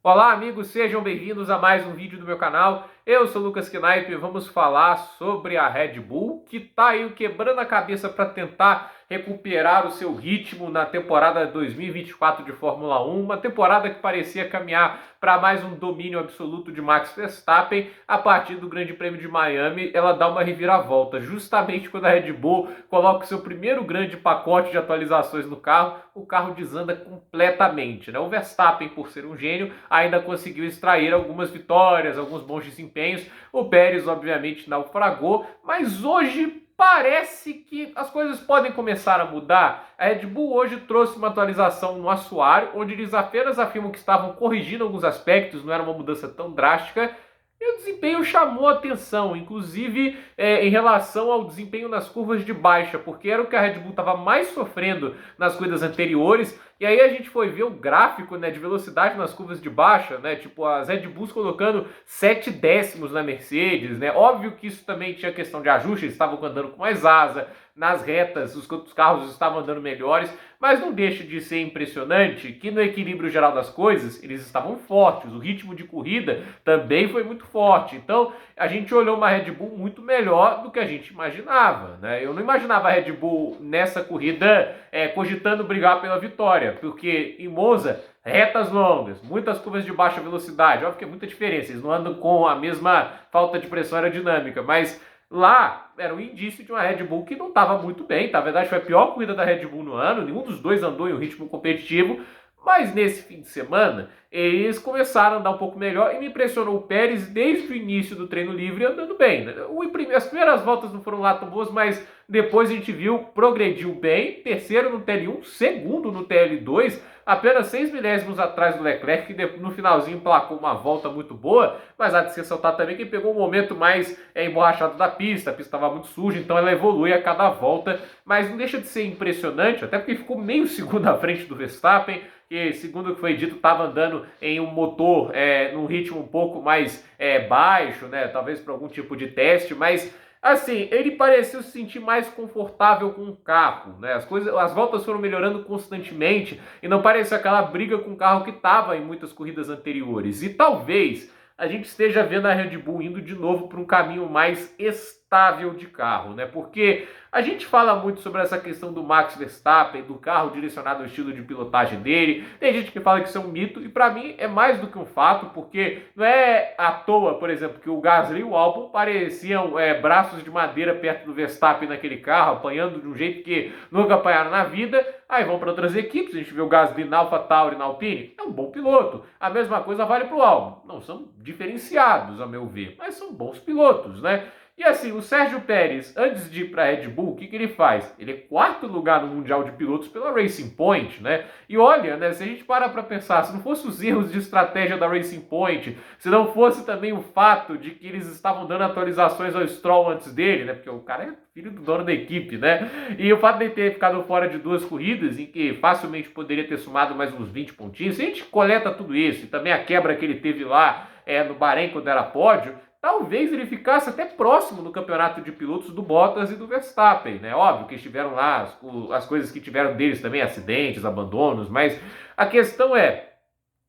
Olá, amigos, sejam bem-vindos a mais um vídeo do meu canal. Eu sou o Lucas Knaip e vamos falar sobre a Red Bull, que está aí quebrando a cabeça para tentar recuperar o seu ritmo na temporada 2024 de Fórmula 1, uma temporada que parecia caminhar para mais um domínio absoluto de Max Verstappen. A partir do Grande Prêmio de Miami, ela dá uma reviravolta, justamente quando a Red Bull coloca o seu primeiro grande pacote de atualizações no carro, o carro desanda completamente, né? O Verstappen, por ser um gênio, ainda conseguiu extrair algumas vitórias, alguns bons desempenhos. O Pérez, obviamente, naufragou, mas hoje parece que as coisas podem começar a mudar. A Red Bull hoje trouxe uma atualização no assoalho, onde eles apenas afirmam que estavam corrigindo alguns aspectos, não era uma mudança tão drástica. E o desempenho chamou atenção, inclusive em relação ao desempenho nas curvas de baixa, porque era o que a Red Bull estava mais sofrendo nas corridas anteriores. E aí a gente foi ver o gráfico, né, de velocidade nas curvas de baixa, né, tipo as Red Bulls colocando 7 décimos na Mercedes, né. Óbvio que isso também tinha questão de ajuste, eles estavam andando com mais asa, nas retas os carros estavam andando melhores, mas não deixa de ser impressionante que no equilíbrio geral das coisas eles estavam fortes, o ritmo de corrida também foi muito forte. Então a gente olhou uma Red Bull muito melhor do que a gente imaginava, né? Eu não imaginava a Red Bull nessa corrida cogitando brigar pela vitória, porque em Monza retas longas, muitas curvas de baixa velocidade, óbvio que é muita diferença, eles não andam com a mesma falta de pressão aerodinâmica, mas lá era um indício de uma Red Bull que não estava muito bem. Na verdade, foi a pior corrida da Red Bull no ano. Nenhum dos dois andou em um ritmo competitivo. Mas nesse fim de semana, eles começaram a andar um pouco melhor e me impressionou o Pérez desde o início do treino livre andando bem, né? As primeiras voltas não foram lá tão boas, mas depois a gente viu, progrediu bem. Terceiro no TL1, segundo no TL2, apenas 6 milésimos atrás do Leclerc, que no finalzinho emplacou uma volta muito boa, mas há de se ressaltar também que pegou um momento mais emborrachado da pista, a pista estava muito suja, então ela evolui a cada volta, mas não deixa de ser impressionante, até porque ficou meio segundo à frente do Verstappen, que, segundo o que foi dito, estava andando em um motor num ritmo um pouco mais baixo, né? Talvez para algum tipo de teste, mas assim, ele pareceu se sentir mais confortável com o carro, né? As voltas foram melhorando constantemente e não parece aquela briga com o carro que estava em muitas corridas anteriores. E talvez a gente esteja vendo a Red Bull indo de novo para um caminho mais estável de carro, né? Porque a gente fala muito sobre essa questão do Max Verstappen, do carro direcionado ao estilo de pilotagem dele. Tem gente que fala que isso é um mito, e para mim é mais do que um fato, porque não é à toa, por exemplo, que o Gasly e o Albon pareciam braços de madeira perto do Verstappen naquele carro, apanhando de um jeito que nunca apanharam na vida. Aí vão para outras equipes, a gente vê o Gasly na AlphaTauri, na Alpine, é um bom piloto. A mesma coisa vale para o Albon. Não são diferenciados, a meu ver, mas são bons pilotos, né? E assim, o Sérgio Pérez, antes de ir para a Red Bull, o que ele faz? Ele é quarto lugar no Mundial de Pilotos pela Racing Point, né? E olha, né, se a gente parar para pensar, se não fosse os erros de estratégia da Racing Point, se não fosse também o fato de que eles estavam dando atualizações ao Stroll antes dele, né? Porque o cara é filho do dono da equipe, né? E o fato de ele ter ficado fora de 2 corridas, em que facilmente poderia ter somado mais uns 20 pontinhos, se a gente coleta tudo isso, e também a quebra que ele teve lá no Bahrein quando era pódio, talvez ele ficasse até próximo no campeonato de pilotos do Bottas e do Verstappen, né? Óbvio que estiveram lá as coisas que tiveram deles também, acidentes, abandonos, mas a questão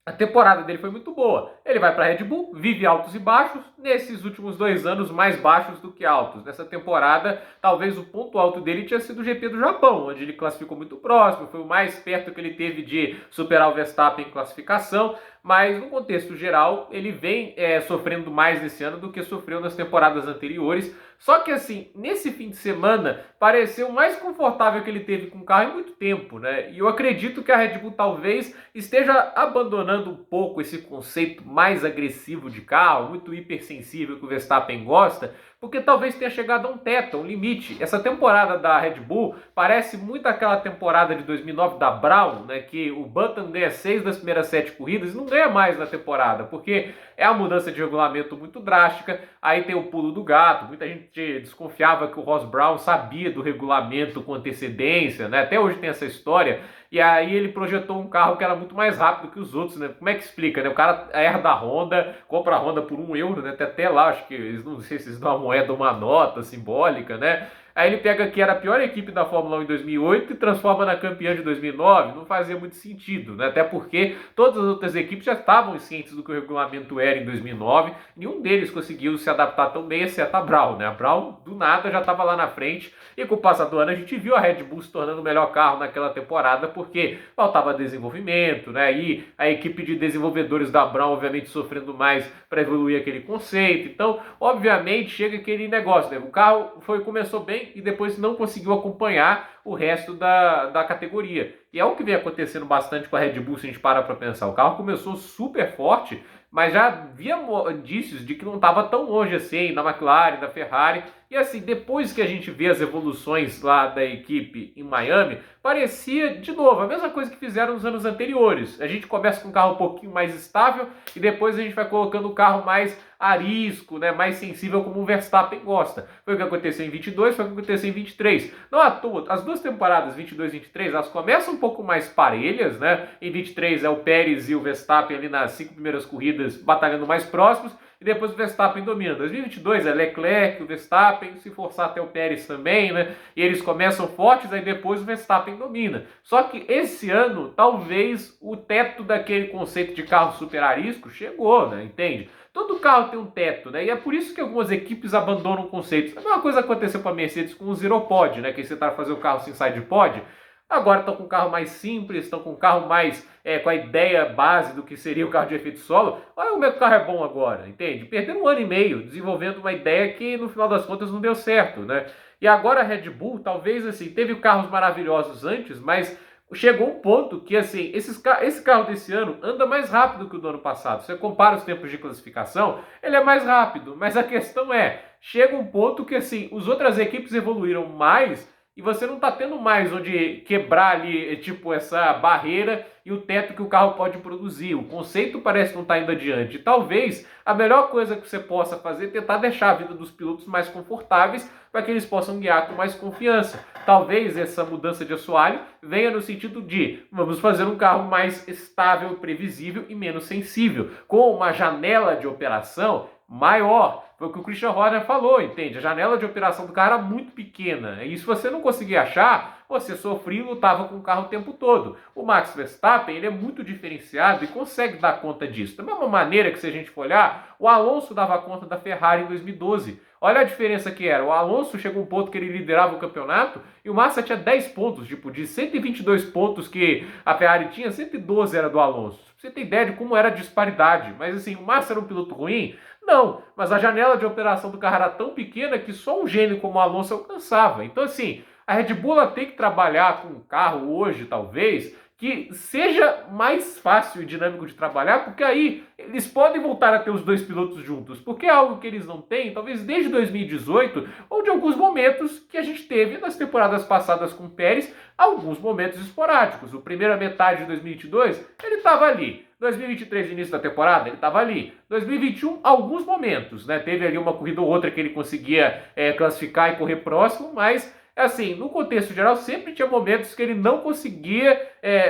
a temporada dele foi muito boa. Ele vai para a Red Bull, vive altos e baixos, nesses últimos 2 anos mais baixos do que altos. Nessa temporada, talvez o ponto alto dele tinha sido o GP do Japão, onde ele classificou muito próximo, foi o mais perto que ele teve de superar o Verstappen em classificação, mas no contexto geral, ele vem sofrendo mais nesse ano do que sofreu nas temporadas anteriores. Só que assim, nesse fim de semana, pareceu o mais confortável que ele teve com o carro em muito tempo, né? E eu acredito que a Red Bull talvez esteja abandonando um pouco esse conceito mais agressivo de carro, muito hipersensível que o Verstappen gosta, porque talvez tenha chegado a um teto, a um limite. Essa temporada da Red Bull parece muito aquela temporada de 2009 da Brown, né, que o Button ganha 6 das primeiras 7 corridas e não ganha mais na temporada, porque é uma mudança de regulamento muito drástica, aí tem o pulo do gato, muita gente desconfiava que o Ross Brown sabia do regulamento com antecedência, né, até hoje tem essa história, e aí ele projetou um carro que era muito mais rápido que os outros, né? Como é que explica, né? O cara herda a Honda, compra a Honda por 1 euro, né? Até lá, acho que eles não sei se eles dão uma moeda ou uma nota simbólica, né? Aí ele pega que era a pior equipe da Fórmula 1 em 2008 e transforma na campeã de 2009. Não fazia muito sentido, né? Até porque todas as outras equipes já estavam cientes do que o regulamento era em 2009. Nenhum deles conseguiu se adaptar tão bem, exceto a Brown, né? A Brown, do nada, já estava lá na frente. E com o passar do ano, a gente viu a Red Bull se tornando o melhor carro naquela temporada, porque faltava desenvolvimento, né? E a equipe de desenvolvedores da Brown, obviamente, sofrendo mais para evoluir aquele conceito. Então, obviamente, chega aquele negócio, né? O carro começou bem e depois não conseguiu acompanhar o resto da categoria. E é o que vem acontecendo bastante com a Red Bull, se a gente para pensar. O carro começou super forte, mas já havia indícios de que não estava tão longe assim na McLaren, na Ferrari. E assim, depois que a gente vê as evoluções lá da equipe em Miami, parecia, de novo, a mesma coisa que fizeram nos anos anteriores. A gente começa com um carro um pouquinho mais estável e depois a gente vai colocando o carro mais arisco, né, mais sensível, como o Verstappen gosta. Foi o que aconteceu em 22, foi o que aconteceu em 23. Não à toa, as duas temporadas, 22 e 23, elas começam um pouco mais parelhas, né? Em 23 é o Pérez e o Verstappen ali nas 5 primeiras corridas batalhando mais próximos, e depois o Verstappen domina. 2022 é Leclerc, o Verstappen, se forçar até o Pérez também, né? E eles começam fortes, aí depois o Verstappen domina. Só que esse ano, talvez o teto daquele conceito de carro super arisco chegou, né? Entende? Todo carro tem um teto, né? E é por isso que algumas equipes abandonam conceitos. A mesma coisa aconteceu com a Mercedes com o Zero Pod, né? Que eles tentaram fazer o carro sem side pod. Agora estão com um carro mais simples, estão com um carro mais com a ideia base do que seria o carro de efeito solo. Olha como é que o carro é bom agora, entende? Perderam 1 ano e meio desenvolvendo uma ideia que no final das contas não deu certo, né? E agora a Red Bull, talvez assim, teve carros maravilhosos antes, mas chegou um ponto que assim, esse carro desse ano anda mais rápido que o do ano passado. Você compara os tempos de classificação, ele é mais rápido, mas a questão é, chega um ponto que assim, as outras equipes evoluíram mais e você não está tendo mais onde quebrar ali, tipo, essa barreira e o teto que o carro pode produzir. O conceito parece não estar indo adiante. Talvez a melhor coisa que você possa fazer é tentar deixar a vida dos pilotos mais confortáveis para que eles possam guiar com mais confiança. Talvez essa mudança de assoalho venha no sentido de vamos fazer um carro mais estável, previsível e menos sensível, com uma janela de operação maior. Foi o que o Christian Horner falou, entende? A janela de operação do carro era muito pequena. E se você não conseguia achar, você sofria e lutava com o carro o tempo todo. O Max Verstappen, ele é muito diferenciado e consegue dar conta disso. Da mesma maneira que, se a gente for olhar, o Alonso dava conta da Ferrari em 2012. Olha a diferença que era. O Alonso chegou a um ponto que ele liderava o campeonato e o Massa tinha 10 pontos. Tipo, de 122 pontos que a Ferrari tinha, 112 era do Alonso. Você tem ideia de como era a disparidade. Mas assim, o Massa era um piloto ruim? Não, mas a janela de operação do carro era tão pequena que só um gênio como o Alonso alcançava. Então assim, a Red Bull tem que trabalhar com um carro hoje, talvez, que seja mais fácil e dinâmico de trabalhar, porque aí eles podem voltar a ter os dois pilotos juntos, porque é algo que eles não têm, talvez desde 2018, ou de alguns momentos que a gente teve nas temporadas passadas com o Pérez, alguns momentos esporádicos. O primeira metade de 2022, ele estava ali. 2023, início da temporada, ele estava ali. 2021, alguns momentos, né? Teve ali uma corrida ou outra que ele conseguia classificar e correr próximo, mas assim, no contexto geral, sempre tinha momentos que ele não conseguia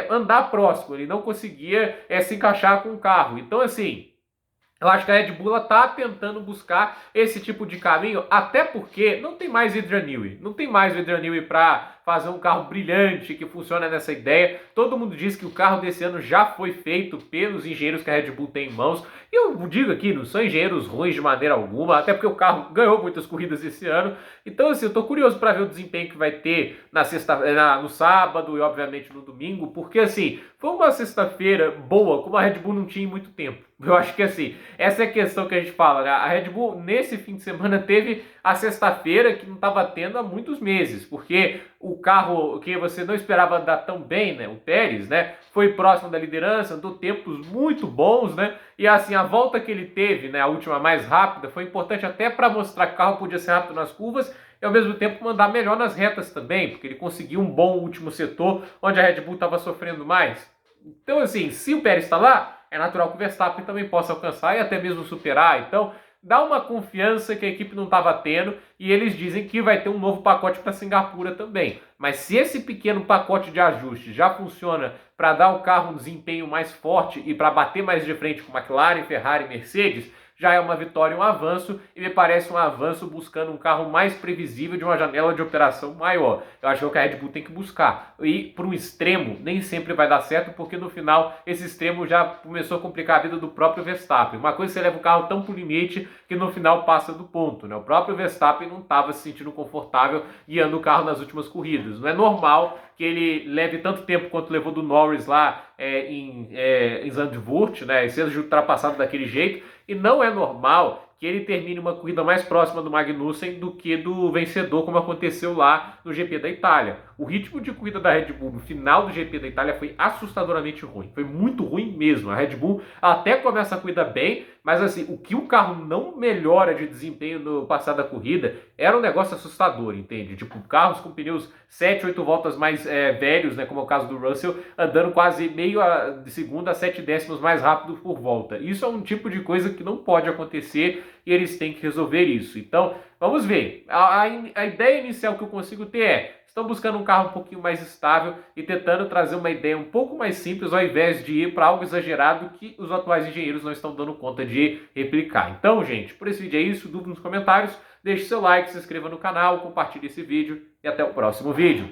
andar próximo, ele não conseguia se encaixar com o carro. Então, assim, eu acho que a Red Bull está tentando buscar esse tipo de caminho, até porque não tem mais Adrian Newey. Não tem mais o Adrian Newey para fazer um carro brilhante que funciona nessa ideia. Todo mundo diz que o carro desse ano já foi feito pelos engenheiros que a Red Bull tem em mãos. E eu digo aqui, não são engenheiros ruins de maneira alguma, até porque o carro ganhou muitas corridas esse ano. Então, assim, eu estou curioso para ver o desempenho que vai ter no sábado e, obviamente, no domingo, porque, assim, foi uma sexta-feira boa, como a Red Bull não tinha em muito tempo. Eu acho que, assim, essa é a questão que a gente fala, né? A Red Bull, nesse fim de semana, teve a sexta-feira que não estava tendo há muitos meses, porque o carro que você não esperava andar tão bem, né, o Pérez, né, foi próximo da liderança, andou tempos muito bons, né, e assim, a volta que ele teve, né, a última mais rápida, foi importante até para mostrar que o carro podia ser rápido nas curvas e ao mesmo tempo mandar melhor nas retas também, porque ele conseguiu um bom último setor, onde a Red Bull estava sofrendo mais. Então, assim, se o Pérez está lá, é natural que o Verstappen também possa alcançar e até mesmo superar. Então, dá uma confiança que a equipe não estava tendo e eles dizem que vai ter um novo pacote para Singapura também. Mas se esse pequeno pacote de ajuste já funciona para dar ao carro um desempenho mais forte e para bater mais de frente com McLaren, Ferrari e Mercedes, já é uma vitória, um avanço, e me parece um avanço buscando um carro mais previsível de uma janela de operação maior. Eu acho que é o que a Red Bull tem que buscar. E para um extremo nem sempre vai dar certo, porque no final esse extremo já começou a complicar a vida do próprio Verstappen. Uma coisa é você leva o carro tão pro limite que no final passa do ponto, né? O próprio Verstappen não estava se sentindo confortável guiando o carro nas últimas corridas. Não é normal que ele leve tanto tempo quanto levou do Norris lá em Zandvoort, né? E seja ultrapassado daquele jeito. E não é normal que ele termine uma corrida mais próxima do Magnussen do que do vencedor, como aconteceu lá no GP da Itália. O ritmo de corrida da Red Bull no final do GP da Itália foi assustadoramente ruim. Foi muito ruim mesmo. A Red Bull até começa a corrida bem, mas assim, o que o carro não melhora de desempenho no passado da corrida era um negócio assustador, entende? Tipo, carros com pneus 7, 8 voltas mais velhos, né, como é o caso do Russell, andando quase meio de segundo a 7 décimos mais rápido por volta. Isso é um tipo de coisa que não pode acontecer e eles têm que resolver isso. Então, vamos ver. A ideia inicial que eu consigo ter estão buscando um carro um pouquinho mais estável e tentando trazer uma ideia um pouco mais simples ao invés de ir para algo exagerado que os atuais engenheiros não estão dando conta de replicar. Então, gente, por esse vídeo é isso. Dúvida nos comentários, deixe seu like, se inscreva no canal, compartilhe esse vídeo e até o próximo vídeo.